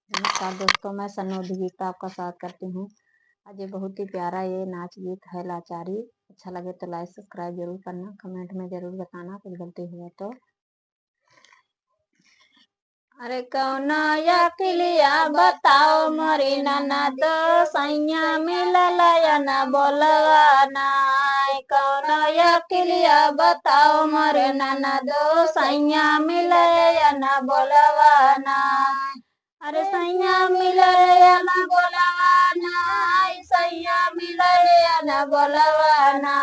नमस्कार दोस्तों, मैं सन्नोदी गीता आपका स्वागत करती हूँ। आज ये बहुत ही प्यारा ये नाच गीत है लाचारी। अच्छा लगे तो लाइक सब्सक्राइब जरूर करना, कमेंट में जरूर बताना कुछ गलती हुआ तो। अरे कौना या किलिया बताओ मोरी ननद सैया मिलल या न बोलवाना। कौना या किलिया बताओ मोरी ननद सैया मिलल या न बोलवाना। अरे सैया मिलल या न बोलवाना, सैया मिलल या न बोलवाना।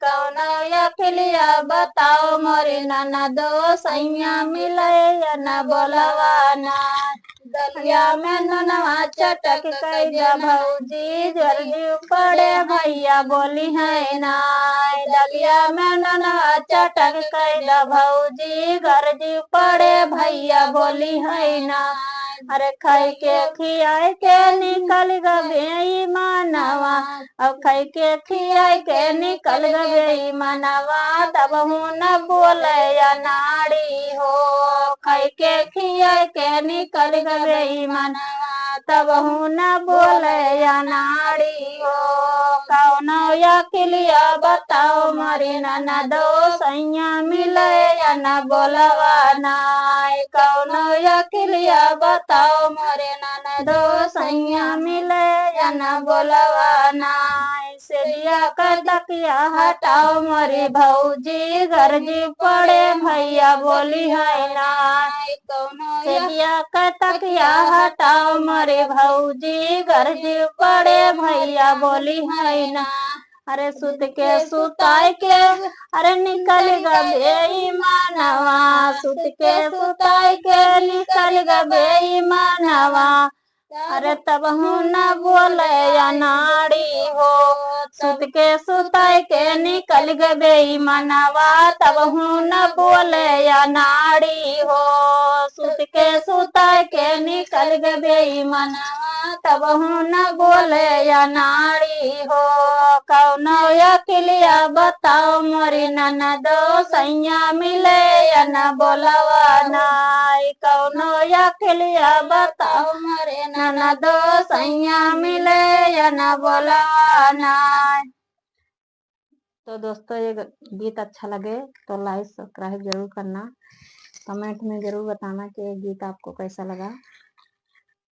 कौन अखिलिया बताओ मोरी ननद सैया मिलल या न बोलवाना। दलिया में ननवा चटक कैदा भौजी जल्दी पड़े भैया बोली है ना। दलिया में ननवा चटक कैदा भौजी गर्जी पड़े भैया बोली है ना। अरे खाई के खियाई के निकल गए मानवा, अब खाई के खियाई के निकल गए मानवा। तब हूँ न बोले या नाड़ी हो, खाई के खियाई के निकल गए मानवा। तब हूँ न बोले या नाड़ी हो। कौन या किलिया बताओ मारी ननदो सैया मिले या न बोलवाना। कौन या किलिया बताओ मोरे ननदो सैया मिले या न बोलवाना। सेलिया कर तकिया हटाओ मोरी भौजी गर्जी पड़े भैया बोली है ना। सेलिया कर तकिया हटाओ मोरी भौजी गर्जी पड़े भैया बोली है ना। अरे सुत के सुताई के अरे निकल गए मानवा, सुत के सुताई के निकल गए मानवा। अरे तब हूँ न बोले या नाड़ी हो, सुत के सुताई के निकल गए मनवा। तब हूँ न बोले या नाड़ी हो, सुत के सुताई के निकल गए मनवा। तब हूँ न बोले या नाड़ी हो। कौन या किलिया बताओ मोरी ननदो सैया मिले या न बोलवाना। कौन या किलिया बताओ मोरे ननदो सैया मिले या न बोलवाना। तो दोस्तों ये गीत अच्छा लगे तो लाइक सब्सक्राइब जरूर करना, कमेंट में जरूर बताना कि ये गीत आपको कैसा लगा।